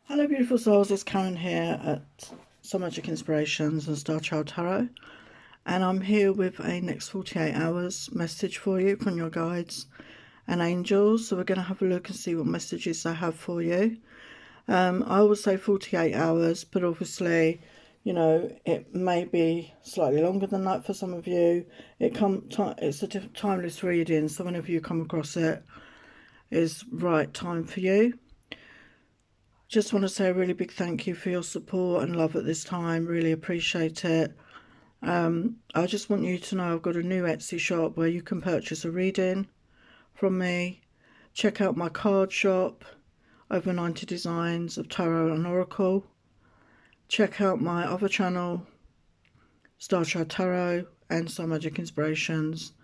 Hello beautiful souls, it's Karen here at Soul Magic Inspirations and Star Child Tarot, and I'm here with a next 48 hours message for you from your guides and angels. So we're going to have a look and see what messages they have for you. I always say 48 hours, but obviously, you know, it may be slightly longer than that for some of you. It's a timeless reading, so whenever you come across it is right time for you. Just want to say a really big thank you for your support and love at this time. Really appreciate it. I just want you to know I've got a new Etsy shop where you can purchase a reading from me. Check out my card shop, over 90 designs of tarot and oracle. Check out my other channel, Star Child Tarot and Soul Magic Inspirations.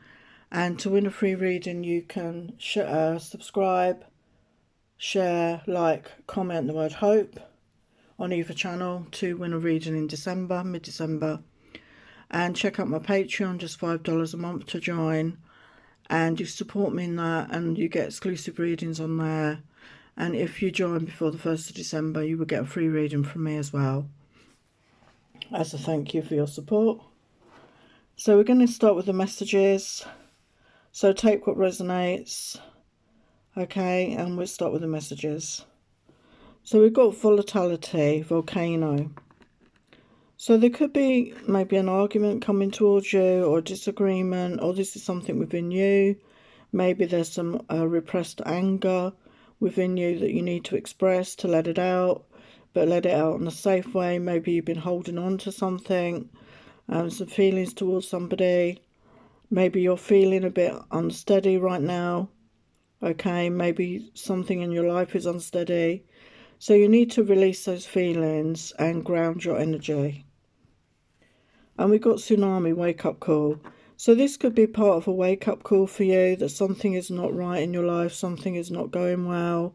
And to win a free reading, you can subscribe, share, like, comment the word hope on either channel to win a reading in December, mid-December. And check out my Patreon, just $5 a month to join. And you support me in that and you get exclusive readings on there. And if you join before the 1st of December, you will get a free reading from me as well, as a thank you for your support. So we're going to start with the messages. So take what resonates. Okay, and we'll start with the messages. So we've got volatility, volcano. So there could be maybe an argument coming towards you, or a disagreement, or this is something within you. Maybe there's some repressed anger within you that you need to express, to let it out, but let it out in a safe way. Maybe you've been holding on to something, some feelings towards somebody. Maybe you're feeling a bit unsteady right now. Okay, maybe something in your life is unsteady. So you need to release those feelings and ground your energy. And we've got tsunami, wake up call. So this could be part of a wake up call for you, that something is not right in your life, something is not going well,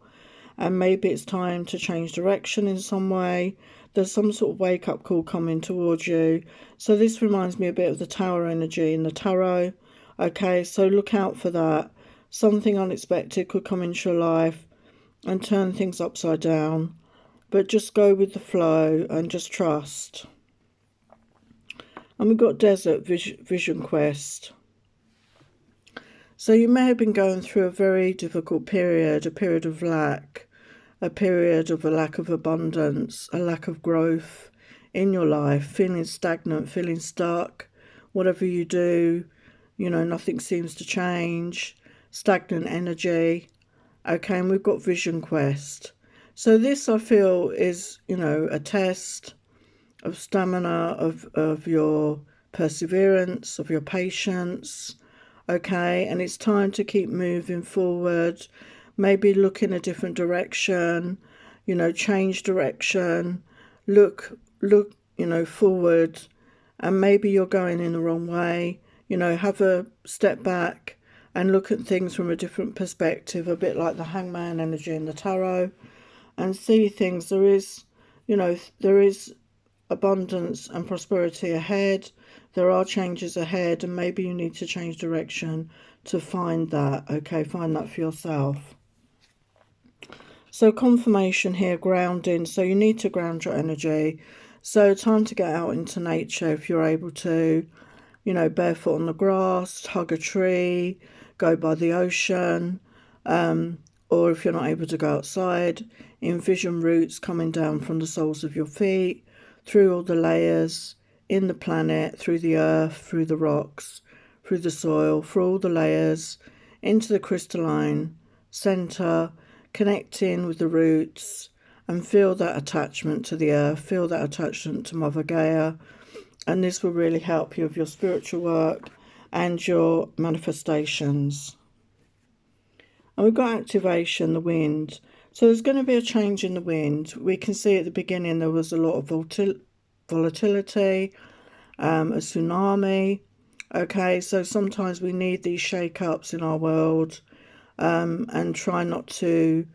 and maybe it's time to change direction in some way. There's some sort of wake up call coming towards you. So this reminds me a bit of the Tower energy in the tarot. Okay, so look out for that. Something unexpected could come into your life and turn things upside down. But just go with the flow and just trust. And we've got Desert Vision Quest. So you may have been going through a very difficult period, a period of lack, a period of a lack of abundance, a lack of growth in your life, feeling stagnant, feeling stuck. Whatever you do, you know, nothing seems to change, stagnant energy. Okay, and we've got Vision Quest. So this, I feel, is, you know, a test of stamina, of your perseverance, of your patience. Okay, and it's time to keep moving forward. Maybe look in a different direction, you know, change direction, look, you know, forward. And maybe you're going in the wrong way. You know, have a step back and look at things from a different perspective, a bit like the Hangman energy in the tarot, and see things. There is, you know, there is abundance and prosperity ahead. There are changes ahead, and maybe you need to change direction to find that. Okay, find that for yourself. So confirmation here, grounding. So you need to ground your energy. So time to get out into nature if you're able to. You know, barefoot on the grass, hug a tree, go by the ocean, or if you're not able to go outside, envision roots coming down from the soles of your feet, through all the layers in the planet, through the earth, through the rocks, through the soil, through all the layers, into the crystalline center, connecting with the roots, and feel that attachment to the earth, feel that attachment to Mother Gaia. And this will really help you with your spiritual work and your manifestations. And we've got activation, the wind. So there's going to be a change in the wind. We can see at the beginning there was a lot of volatility, a tsunami. Okay, so sometimes we need these shake-ups in our world, and try not to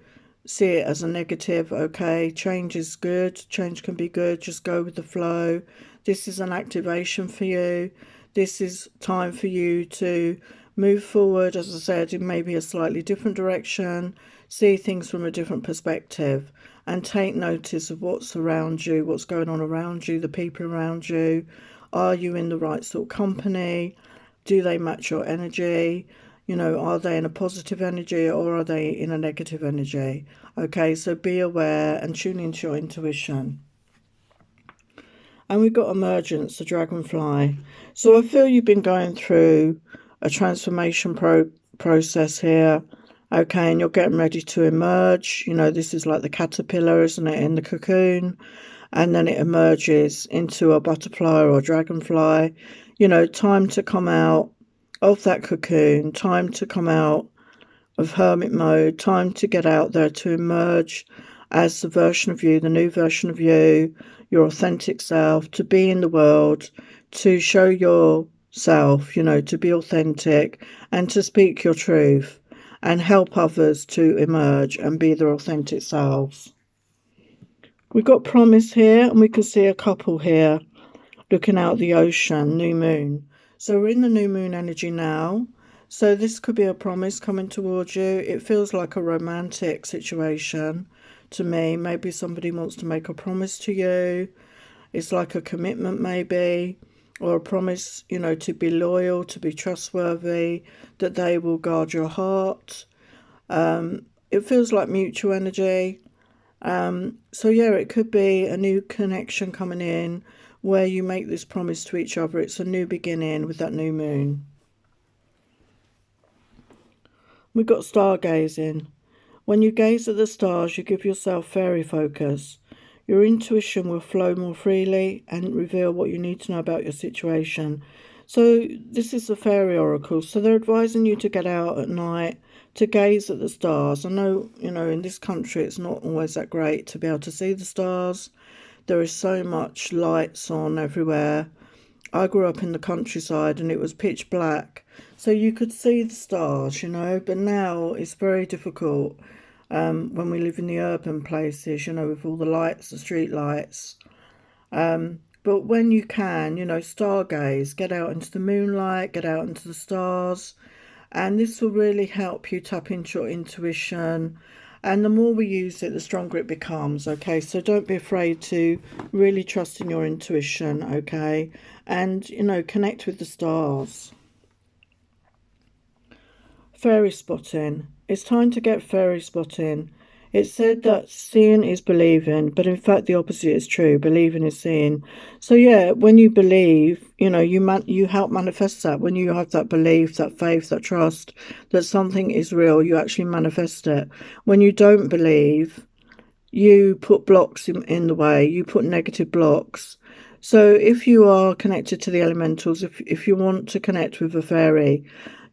see it as a negative. Okay, change is good, change can be good, just go with the flow. This is an activation for you. This is time for you to move forward, as I said, in maybe a slightly different direction, see things from a different perspective, and take notice of what's around you, what's going on around you, the people around you. Are you in the right sort of company? Do they match your energy? You know, are they in a positive energy or are they in a negative energy? Okay, so be aware and tune into your intuition. And we've got emergence, the dragonfly. So I feel you've been going through a transformation process here. Okay, and you're getting ready to emerge. You know, this is like the caterpillar, isn't it, in the cocoon? And then it emerges into a butterfly or a dragonfly. You know, time to come out of that cocoon, time to come out of hermit mode, time to get out there to emerge as the version of you, the new version of you, your authentic self, to be in the world, to show yourself, you know, to be authentic and to speak your truth and help others to emerge and be their authentic selves. We've got promise here, and we can see a couple here looking out the ocean, new moon. So we're in the new moon energy now. So this could be a promise coming towards you. It feels like a romantic situation to me. Maybe somebody wants to make a promise to you. It's like a commitment maybe, or a promise, you know, to be loyal, to be trustworthy, that they will guard your heart. It feels like mutual energy. So yeah, it could be a new connection coming in where you make this promise to each other. It's a new beginning with that new moon. We've got stargazing. When you gaze at the stars, you give yourself fairy focus. Your intuition will flow more freely and reveal what you need to know about your situation. So this is the fairy oracle. So they're advising you to get out at night, to gaze at the stars. I know, you know, in this country it's not always that great to be able to see the stars. There is so much lights on everywhere. I grew up in the countryside and it was pitch black. So you could see the stars, you know, but now it's very difficult when we live in the urban places, you know, with all the lights, the street lights. But when you can, you know, stargaze, get out into the moonlight, get out into the stars, and this will really help you tap into your intuition. And the more we use it, the stronger it becomes, okay? So don't be afraid to really trust in your intuition, okay? And, you know, connect with the stars. Fairy spotting. It's time to get fairy spotting. It's said that seeing is believing, but in fact the opposite is true. Believing is seeing. So yeah, when you believe, you know, you help manifest that. When you have that belief, that faith, that trust that something is real, you actually manifest it. When you don't believe, you put blocks in the way. You put negative blocks. So if you are connected to the elementals, if you want to connect with a fairy,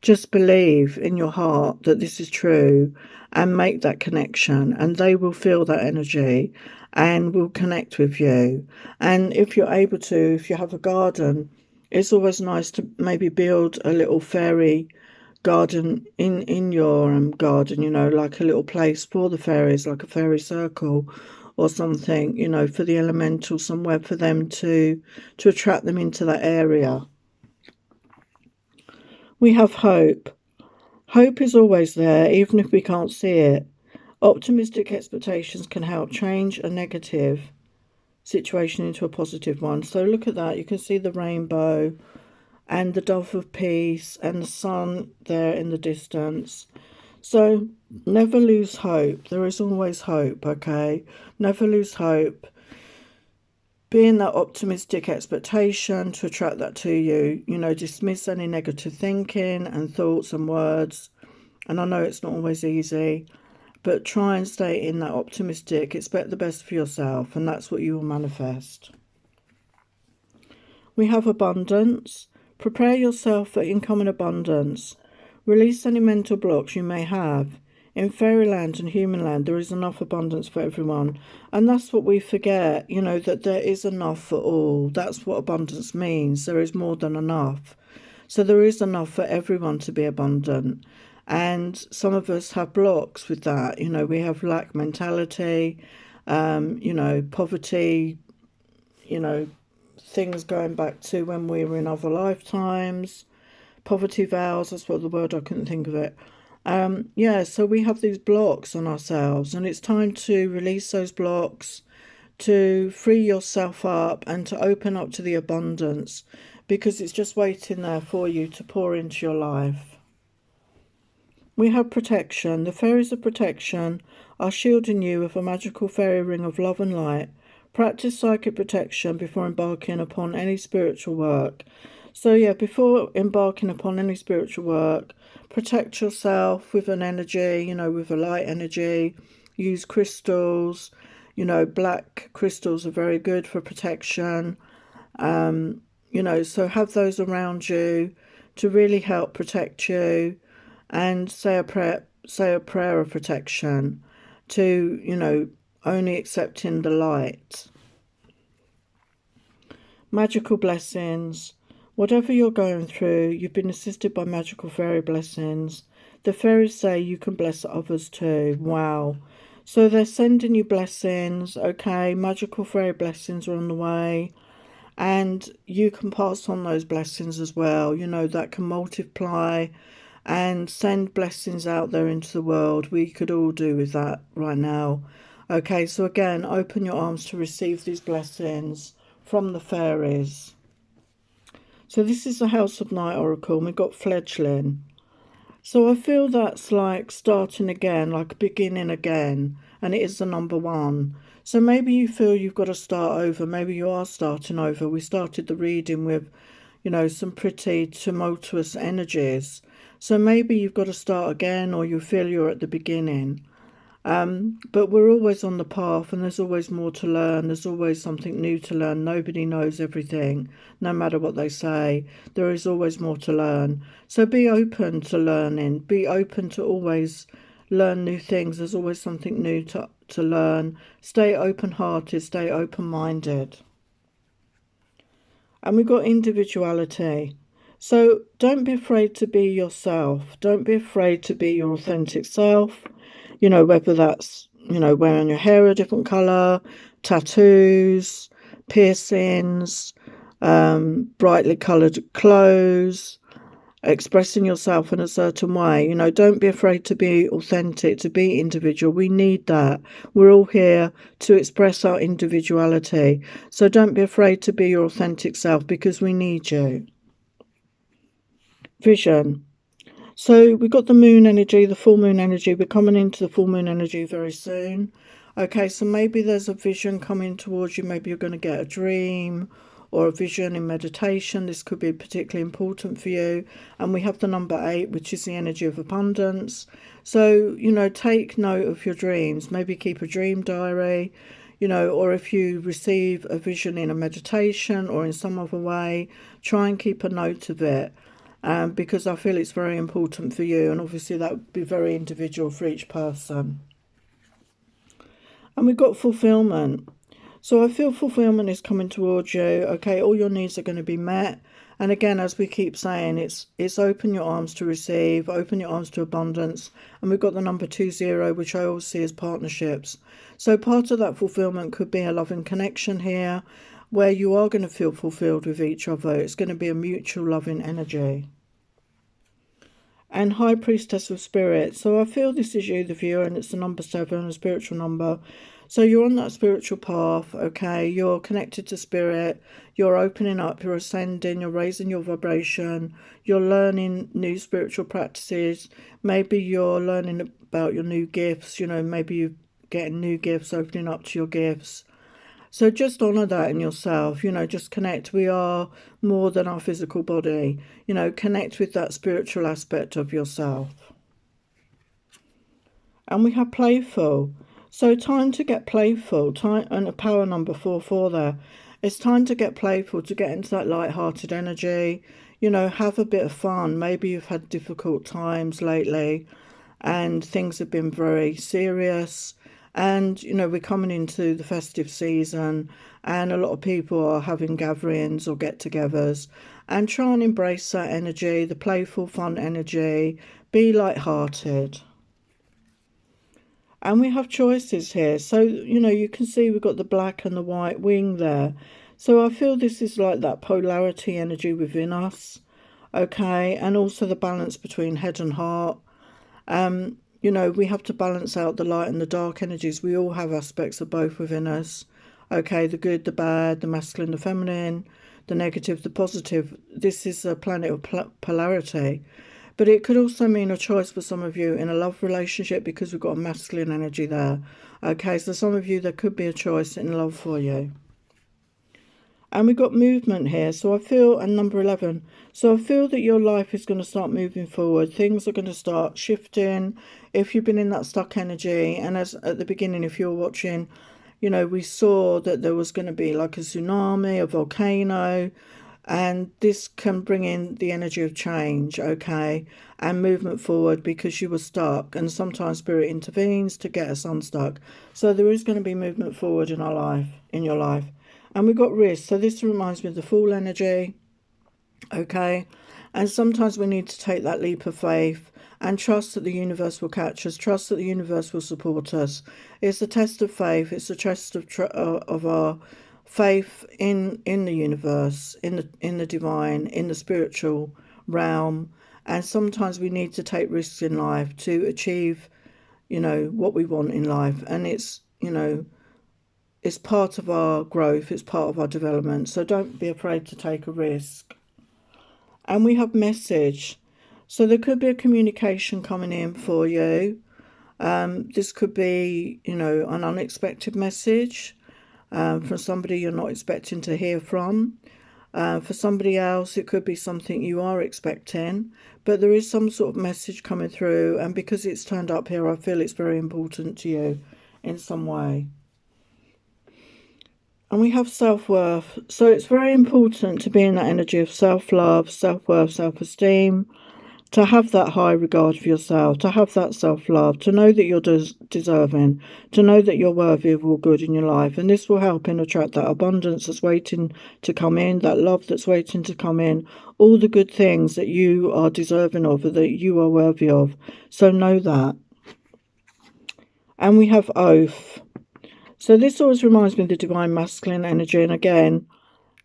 just believe in your heart that this is true and make that connection, and they will feel that energy and will connect with you. And if you're able to, if you have a garden, it's always nice to maybe build a little fairy garden in your garden, you know, like a little place for the fairies, like a fairy circle or something, you know, for the elemental, somewhere for them to attract them into that area. We have hope. Hope is always there, even if we can't see it. Optimistic expectations can help change a negative situation into a positive one. So look at that. You can see the rainbow and the dove of peace and the sun there in the distance. So never lose hope. There is always hope, okay? Never lose hope. Be in that optimistic expectation to attract that to you. You know, dismiss any negative thinking and thoughts and words. And I know it's not always easy, but try and stay in that optimistic. Expect the best for yourself, and that's what you will manifest. We have abundance. Prepare yourself for income and abundance. Release any mental blocks you may have. In fairyland and human land, there is enough abundance for everyone. And that's what we forget, you know, that there is enough for all. That's what abundance means. There is more than enough. So there is enough for everyone to be abundant. And some of us have blocks with that. You know, we have lack mentality, you know, poverty, you know, things going back to when we were in other lifetimes. Poverty vows, that's what the word, I couldn't think of it. Yeah, so we have these blocks on ourselves, and it's time to release those blocks, to free yourself up and to open up to the abundance, because it's just waiting there for you to pour into your life. We have protection. The fairies of protection are shielding you with a magical fairy ring of love and light. Practice psychic protection before embarking upon any spiritual work. So yeah, before embarking upon any spiritual work, protect yourself with an energy, with a light energy. Use crystals. Black crystals are very good for protection. So have those around you to really help protect you, and say a prayer of protection, to only accepting the light. Magical blessings. Whatever you're going through, you've been assisted by magical fairy blessings. The fairies say you can bless others too. Wow. So they're sending you blessings, okay? Magical fairy blessings are on the way. And you can pass on those blessings as well, that can multiply and send blessings out there into the world. We could all do with that right now. Okay, so again, open your arms to receive these blessings from the fairies. So this is the House of Night Oracle, and we've got fledgling. So I feel that's like starting again, like beginning again, and it is the number 1. So maybe you feel you've got to start over. Maybe you are starting over. We started the reading with, some pretty tumultuous energies. So maybe you've got to start again, or you feel you're at the beginning. But we're always on the path, and there's always more to learn. There's always something new to learn. Nobody knows everything, no matter what they say. There is always more to learn. So be open to learning. Be open to always learn new things. There's always something new to learn. Stay open-hearted. Stay open-minded. And we've got individuality. So don't be afraid to be yourself. Don't be afraid to be your authentic self. Whether that's, wearing your hair a different colour, tattoos, piercings, brightly coloured clothes, expressing yourself in a certain way. Don't be afraid to be authentic, to be individual. We need that. We're all here to express our individuality. So don't be afraid to be your authentic self, because we need you. Vision. So we've got the moon energy, the full moon energy. We're coming into the full moon energy very soon. Okay, so maybe there's a vision coming towards you. Maybe you're going to get a dream or a vision in meditation. This could be particularly important for you. And we have the number 8, which is the energy of abundance. So, take note of your dreams. Maybe keep a dream diary, or if you receive a vision in a meditation or in some other way, try and keep a note of it. Because I feel it's very important for you, and obviously that would be very individual for each person. And we've got fulfillment. So I feel fulfillment is coming towards you. Okay, all your needs are going to be met. And again, as we keep saying, it's open your arms to receive, open your arms to abundance. And we've got the number 20, which I always see as partnerships. So part of that fulfillment could be a loving connection here, where you are going to feel fulfilled with each other. It's going to be a mutual loving energy. And High Priestess of Spirit. So I feel this is you, the viewer, and it's the number 7, a spiritual number. So you're on that spiritual path, okay? You're connected to spirit. You're opening up. You're ascending. You're raising your vibration. You're learning new spiritual practices. Maybe you're learning about your new gifts. Maybe you're getting new gifts, opening up to your gifts. So just honour that in yourself, just connect. We are more than our physical body, connect with that spiritual aspect of yourself. And we have playful. So time to get playful, and a power number 44 there. It's time to get playful, to get into that light-hearted energy, have a bit of fun. Maybe you've had difficult times lately and things have been very serious. And, we're coming into the festive season, and a lot of people are having gatherings or get-togethers. And try and embrace that energy, the playful, fun energy. Be light-hearted. And we have choices here. So, you can see we've got the black and the white wing there. So I feel this is like that polarity energy within us. Okay, and also the balance between head and heart. You know, we have to balance out the light and the dark energies. We all have aspects of both within us. Okay, the good, the bad, the masculine, the feminine, the negative, the positive. This is a planet of polarity. But it could also mean a choice for some of you in a love relationship, because we've got a masculine energy there. Okay, so some of you, there could be a choice in love for you. And we've got movement here. So I feel, and number 11. So I feel that your life is going to start moving forward. Things are going to start shifting. If you've been in that stuck energy, and as at the beginning, if you're watching, you know, we saw that there was going to be like a tsunami, a volcano, and this can bring in the energy of change, okay, and movement forward, because you were stuck, and sometimes spirit intervenes to get us unstuck. So there is going to be movement forward in our life, in your life. And we've got risk. So this reminds me of the Fool energy, okay, and sometimes we need to take that leap of faith and trust that the universe will catch us, trust that the universe will support us. It's a test of faith. It's a test of our faith in the universe, in the divine, in the spiritual realm. And sometimes we need to take risks in life to achieve, you know, what we want in life. And it's, you know, it's part of our growth, it's part of our development. So don't be afraid to take a risk. And we have message. So there could be a communication coming in for you. This could be, you know, an unexpected message from somebody you're not expecting to hear from. For somebody else, it could be something you are expecting, but there is some sort of message coming through. And because it's turned up here, I feel it's very important to you in some way. And we have self-worth. So it's very important to be in that energy of self-love, self-worth, self-esteem, to have that high regard for yourself, to have that self-love, to know that you're deserving, to know that you're worthy of all good in your life. And this will help in attract that abundance that's waiting to come in, that love that's waiting to come in, all the good things that you are deserving of, or that you are worthy of. So know that. And we have oath. So this always reminds me of the divine masculine energy. And again,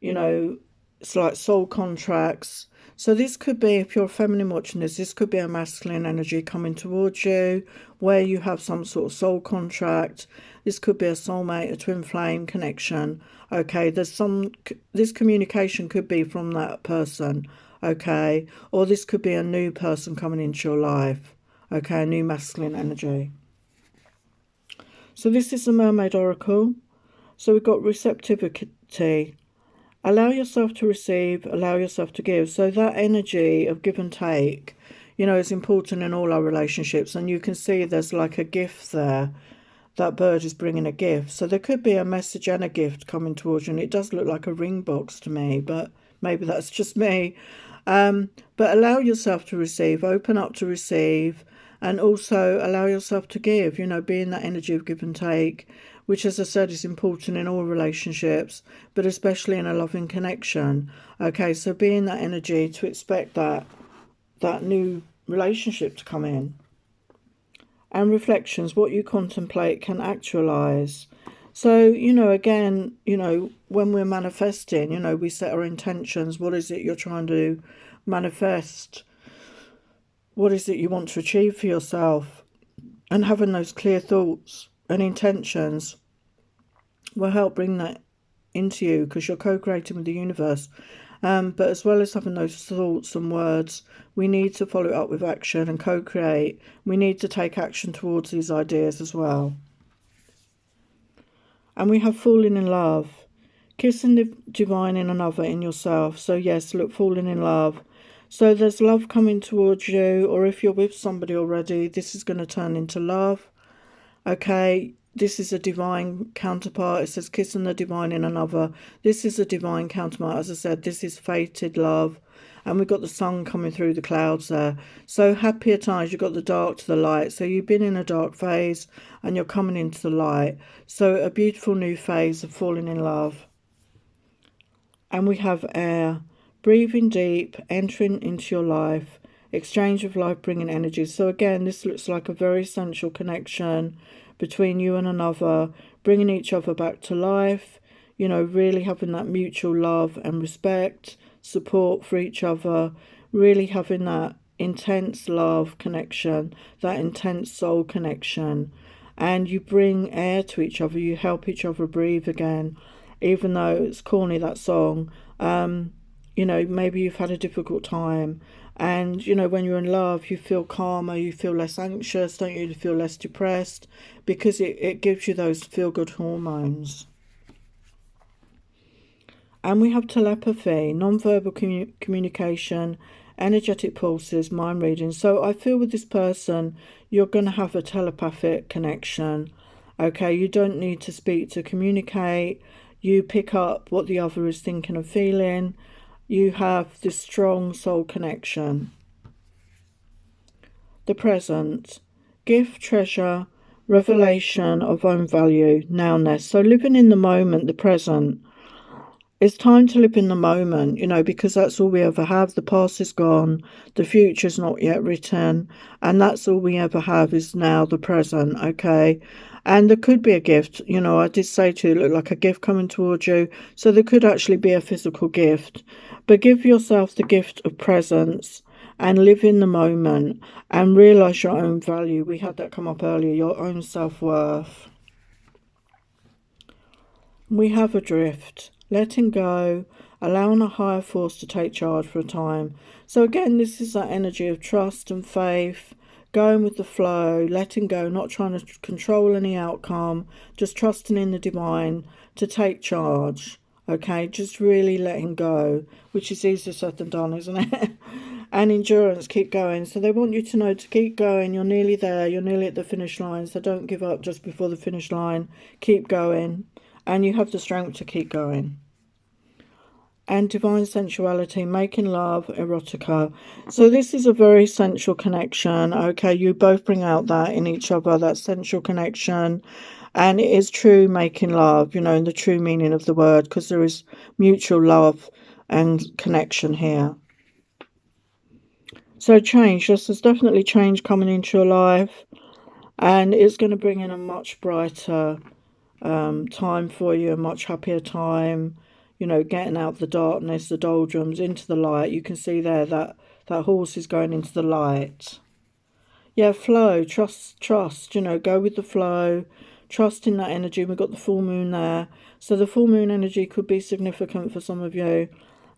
you know, it's like soul contracts. So this could be, if you're a feminine watching this could be a masculine energy coming towards you, where you have some sort of soul contract. This could be a soulmate, a twin flame connection. Okay, this communication could be from that person. Okay, or this could be a new person coming into your life. Okay, a new masculine energy. So this is the Mermaid Oracle. So we've got receptivity. Allow yourself to receive, allow yourself to give. So that energy of give and take, you know, is important in all our relationships. And you can see there's like a gift there. That bird is bringing a gift. So there could be a message and a gift coming towards you. And it does look like a ring box to me, but maybe that's just me. But allow yourself to receive, open up to receive. And also allow yourself to give, you know, be in that energy of give and take, which, as I said, is important in all relationships, but especially in a loving connection. Okay, so be in that energy to expect that new relationship to come in. And reflections, what you contemplate can actualize. So, you know, again, you know, when we're manifesting, you know, we set our intentions. What is it you're trying to manifest? What is it you want to achieve for yourself? And having those clear thoughts and intentions will help bring that into you, because you're co-creating with the universe. But as well as having those thoughts and words, we need to follow it up with action and co-create. We need to take action towards these ideas as well. And we have falling in love. Kissing the divine in another, in yourself. So yes, look, falling in love. So there's love coming towards you, or if you're with somebody already, this is going to turn into love. Okay, this is a divine counterpart. It says kissing the divine in another. This is a divine counterpart. As I said, this is fated love. And we've got the sun coming through the clouds there. So happier times, you've got the dark to the light. So you've been in a dark phase and you're coming into the light. So a beautiful new phase of falling in love. And we have air. Breathing deep, entering into your life, exchange of life bringing energy. So again, this looks like a very essential connection between you and another, bringing each other back to life, you know, really having that mutual love and respect, support for each other, really having that intense love connection, that intense soul connection. And you bring air to each other, you help each other breathe again. Even though it's corny, that song, you know, maybe you've had a difficult time. And, you know, when you're in love, you feel calmer, you feel less anxious, don't you? You feel less depressed, because it gives you those feel-good hormones. And we have telepathy, non-verbal communication, energetic pulses, mind reading. So I feel with this person, you're going to have a telepathic connection. Okay, you don't need to speak to communicate. You pick up what the other is thinking and feeling. You have this strong soul connection. The present, gift, treasure, revelation of own value, nowness. So living in the moment, the present. It's time to live in the moment, you know, because that's all we ever have. The past is gone, the future's not yet written, and that's all we ever have is now, the present, okay? And there could be a gift, you know, I did say to you, look like a gift coming towards you, so there could actually be a physical gift. But give yourself the gift of presence and live in the moment and realise your own value. We had that come up earlier, your own self-worth. We have adrift, letting go, allowing a higher force to take charge for a time. So again, this is that energy of trust and faith, going with the flow, letting go, not trying to control any outcome, just trusting in the divine to take charge. Okay, just really letting go, which is easier said than done, isn't it? And endurance, keep going. So they want you to know to keep going. You're nearly there. You're nearly at the finish line. So don't give up just before the finish line. Keep going. And you have the strength to keep going. And divine sensuality, making love, erotica. So this is a very sensual connection. Okay, you both bring out that in each other, that sensual connection. And it is true making love, you know, in the true meaning of the word, because there is mutual love and connection here. So change, yes, there's definitely change coming into your life. And it's going to bring in a much brighter time for you, a much happier time, you know, getting out of the darkness, the doldrums, into the light. You can see there that horse is going into the light. Yeah, flow, trust, you know, go with the flow, trust in that energy. We've got the full moon there. So the full moon energy could be significant for some of you.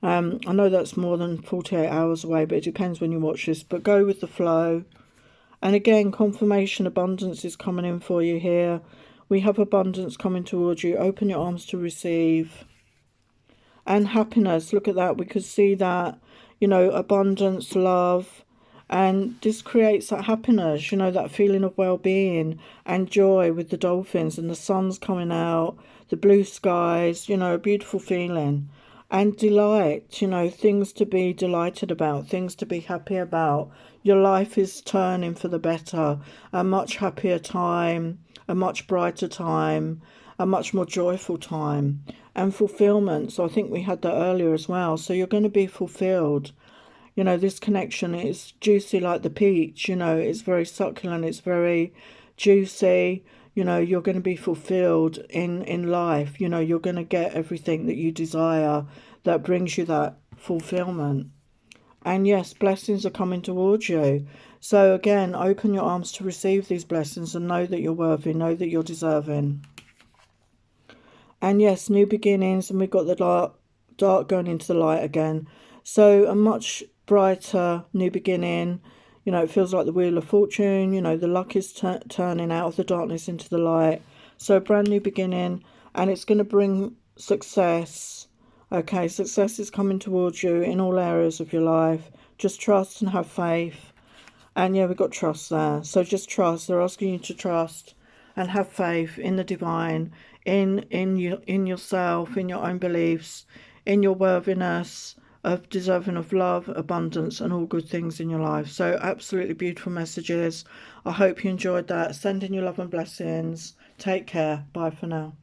I know that's more than 48 hours away, but it depends when you watch this. But go with the flow. And again, confirmation, abundance is coming in for you here. We have abundance coming towards you. Open your arms to receive. And happiness, look at that. We could see that, you know, abundance, love. And this creates that happiness, you know, that feeling of well-being and joy with the dolphins and the sun's coming out, the blue skies, you know, a beautiful feeling. And delight, you know, things to be delighted about, things to be happy about. Your life is turning for the better, a much happier time, a much brighter time, a much more joyful time, and fulfillment. So I think we had that earlier as well. So you're going to be fulfilled. You know, this connection is juicy like the peach, you know, it's very succulent, it's very juicy. You know, you're going to be fulfilled in life. You know, you're going to get everything that you desire that brings you that fulfillment. And yes, blessings are coming towards you. So again, open your arms to receive these blessings and know that you're worthy, know that you're deserving. And yes, new beginnings, and we've got the dark going into the light again. So a much brighter new beginning. You know, it feels like the Wheel of Fortune. You know, the luck is turning out of the darkness into the light. So a brand new beginning, and it's going to bring success. Okay, success is coming towards you in all areas of your life. Just trust and have faith. And yeah, we've got trust there. So just trust. They're asking you to trust and have faith in the divine, in yourself, in your own beliefs, in your worthiness of deserving of love, abundance, and all good things in your life. So absolutely beautiful messages. I hope you enjoyed that. Send in your love and blessings. Take care. Bye for now.